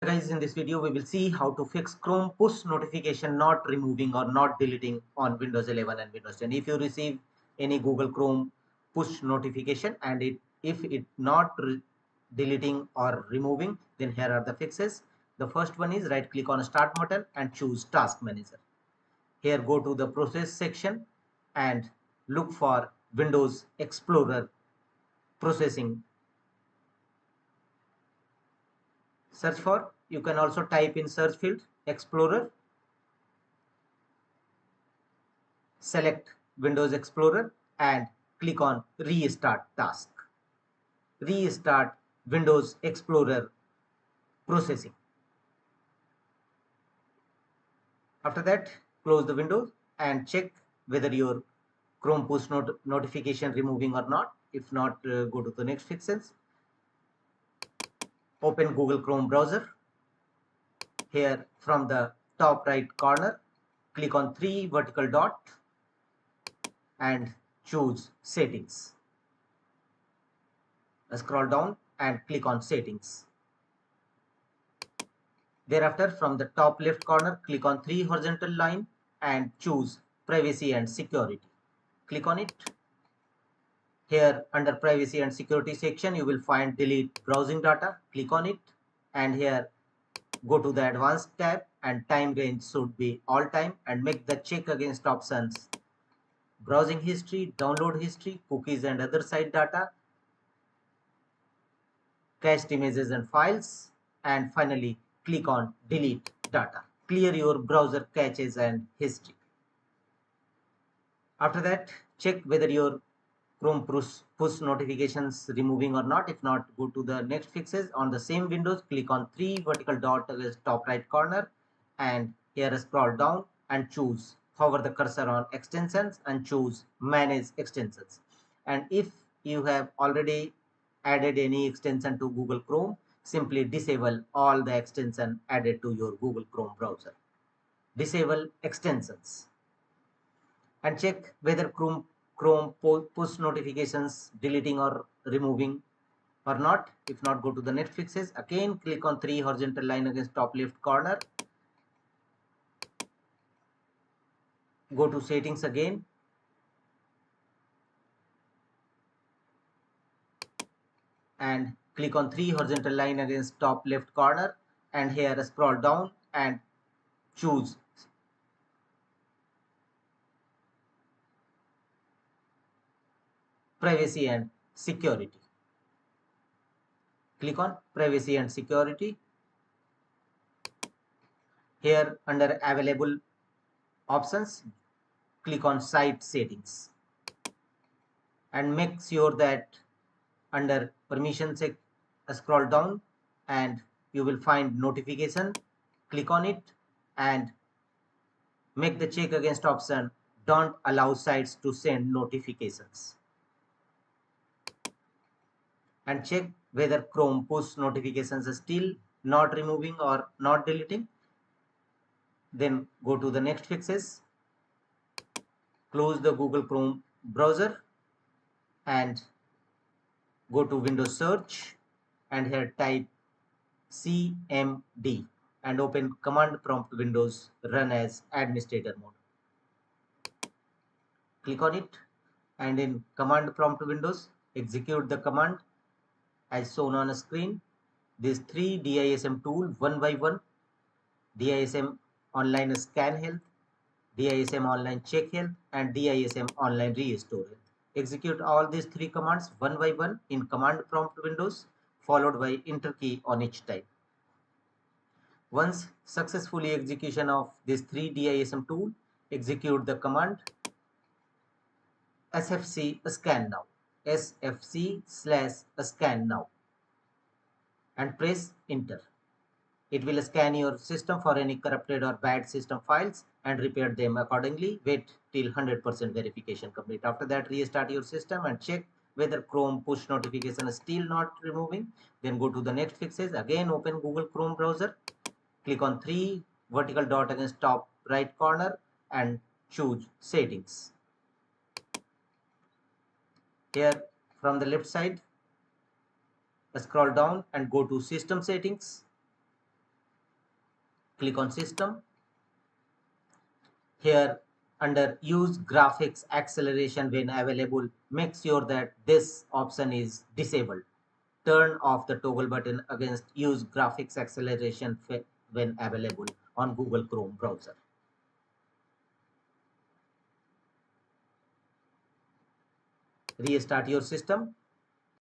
Guys, in this video we will see how to fix Chrome push notification not removing or not deleting on Windows 11 and Windows 10. If you receive any Google Chrome push notification and if it not deleting or removing, then here are the fixes. The first one is right click on start button and choose task manager. Here go to the process section and look for Windows Explorer processing. Search for, you can also type in search field Explorer. Select Windows Explorer and click on Restart Task. Restart Windows Explorer processing. After that, close the window and check whether your Chrome push notification removing or not. If not, go to the next fixes. Open Google Chrome browser. Here from the top right corner, click on three vertical dot and choose settings. Scroll down and click on settings. Thereafter, from the top left corner, click on three horizontal line and choose privacy and security. Click on it. Here under privacy and security section, you will find delete browsing data. Click on it and here go to the advanced tab and time range should be all time and make the check against options. Browsing history, download history, cookies and other site data, cached images and files, and finally click on delete data. Clear your browser caches and history. After that, check whether your Chrome push notifications removing or not. If not, go to the next fixes. On the same Windows, click on three vertical dot at the top right corner and here scroll down and choose, hover the cursor on extensions and choose manage extensions. And if you have already added any extension to Google Chrome, simply disable all the extension added to your Google Chrome browser. Disable extensions and check whether Chrome push notifications deleting or removing or not. If not, go to the next fixes. Again, click on three horizontal line against top left corner. Go to settings again. And click on three horizontal line against top left corner. And here scroll down and choose privacy and security. Click on privacy and security. Here under available options, click on site settings and make sure that under permission scroll down and you will find notification. Click on it and make the check against option don't allow sites to send notifications and check whether Chrome push notifications are still not removing or not deleting. Then go to the next fixes. Close the Google Chrome browser and go to Windows search and here type CMD and open command prompt Windows run as administrator mode. Click on it and in command prompt Windows execute the command as shown on a screen. These three DISM tool one by one: DISM online scan health, DISM online check health and DISM online restore health. Execute all these three commands one by one in command prompt Windows followed by enter key on each time. Once successfully execution of this three DISM tool, execute the command sfc scan now, sfc/scan now and press enter. It will scan your system for any corrupted or bad system files and repair them accordingly. Wait till 100% verification complete. After that, restart your system and check whether Chrome push notification is still not removing. Then go to the next fixes. Again, open Google Chrome browser. Click on three vertical dot against top right corner and choose settings. Here from the left side, scroll down and go to system settings. Click on System. Here under Use Graphics Acceleration when available, make sure that this option is disabled. Turn off the toggle button against Use Graphics Acceleration when available on Google Chrome browser. Restart your system.